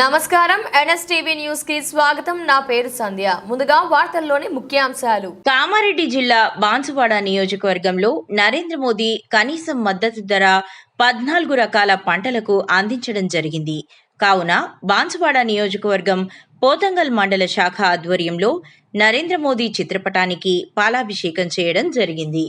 నమస్కారం NSTV news కి స్వాగతం. నా పేరు సంధ్య. ముందుగా వార్తల్లోని ముఖ్యాంశాలు. కామారెడ్డి జిల్లా బాన్సువాడ నియోజకవర్గంలో నరేంద్ర మోదీ కనీసం మద్దతు ధర 14 రకాల పంటలకు అందించడం జరిగింది. కావున బాన్సువాడ నియోజకవర్గం పోతంగల్ మండల శాఖ ఆధ్వర్యంలో నరేంద్ర మోదీ చిత్రపటానికి పాలాభిషేకం చేయడం జరిగింది.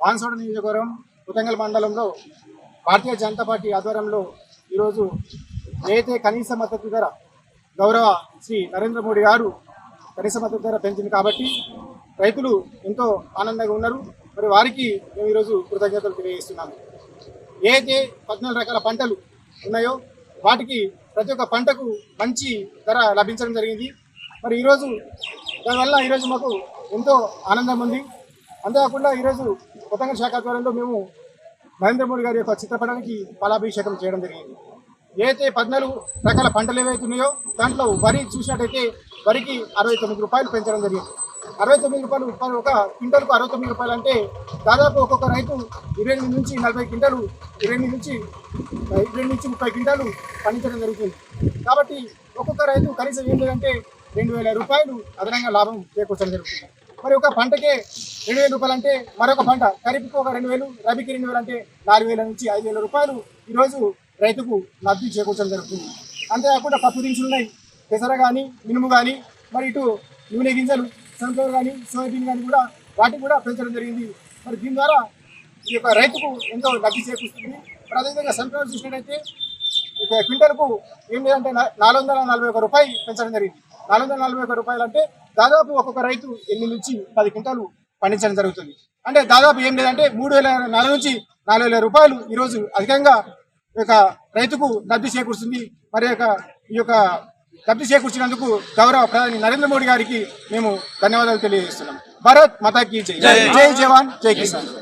బాన్సువాడ నియోజకవర్గం పోతంగల్ మండలంలో భారతీయ జనతా పార్టీ ఆధ్వర్యంలో ఈరోజు ఏదైతే కనీస మద్దతు ధర గౌరవ శ్రీ నరేంద్ర మోడీ గారు కనీస మద్దతు ధర పెంచింది కాబట్టి రైతులు ఎంతో ఆనందంగా ఉన్నారు. మరి వారికి మేము ఈరోజు కృతజ్ఞతలు తెలియజేస్తున్నాము. ఏదైతే 14 రకాల పంటలు ఉన్నాయో వాటికి ప్రతి ఒక్క పంటకు మంచి ధర లభించడం జరిగింది. మరి ఈరోజు దానివల్ల ఈరోజు మాకు ఎంతో ఆనందం ఉంది. అంతేకాకుండా ఈరోజు పోతంగల్ శాఖ ఆధ్వర్యంలో మేము నరేంద్ర మోడీ గారి యొక్క చిత్రపటానికి పాలాభిషేకం చేయడం జరిగింది. ఏదైతే 14 రకాల పంటలు ఏవైతే ఉన్నాయో దాంట్లో వరి చూసినట్టయితే వరికి 69 రూపాయలు పెంచడం జరిగింది. 69 రూపాయలు ఒక క్వింటల్కు 69 రూపాయలు అంటే దాదాపు ఒక్కొక్క రైతు 28 నుంచి 40 క్వింటాలు 28 నుంచి 30 క్వింటాలు పండించడం జరుగుతుంది. కాబట్టి ఒక్కొక్క రైతు కనీసం ఏం లేదంటే 2000 రూపాయలు అదనంగా లాభం చేకూర్చడం జరుగుతుంది. మరి ఒక పంటకే 2000 రూపాయలు అంటే మరొక పంట ఖరీఫ్కు ఒక 2000, రబీకి 2000 అంటే 4000 నుంచి 5000 రూపాయలు ఈరోజు రైతుకు లబ్ధి చేకూర్చడం జరుగుతుంది. అంతేకాకుండా పప్పు దినుసులు ఉన్నాయి, పెసర కానీ మినుము కానీ మరి ఇటు నూనె గింజలు సన్ఫ్లవర్ కానీ సోయాబీన్ కానీ కూడా వాటికి కూడా పెంచడం జరిగింది. మరి దీని ద్వారా ఈ యొక్క రైతుకు ఎంతో లబ్ధి చేకూరుస్తుంది. మరి అదేవిధంగా సన్ఫ్లవర్ చూసినట్టయితే ఇక క్వింటల్కు ఏం లేదంటే 441 రూపాయలు పెంచడం జరిగింది. 441 రూపాయలు అంటే దాదాపు ఒక్కొక్క రైతు 8 నుంచి 10 క్వింటాలు పండించడం జరుగుతుంది. అంటే దాదాపు ఏం లేదంటే 3004 నుంచి 4000 రూపాయలు ఈరోజు అధికంగా ఈ యొక్క రైతుకు లబ్ధి చేకూరుస్తుంది. మరి ఈ యొక్క లబ్ధి చేకూర్చినందుకు గౌరవ ప్రధాని నరేంద్ర మోడీ గారికి మేము ధన్యవాదాలు తెలియజేస్తున్నాం. భారత్ మాతా కీ జై. జై జవాన్ జై కిసాన్.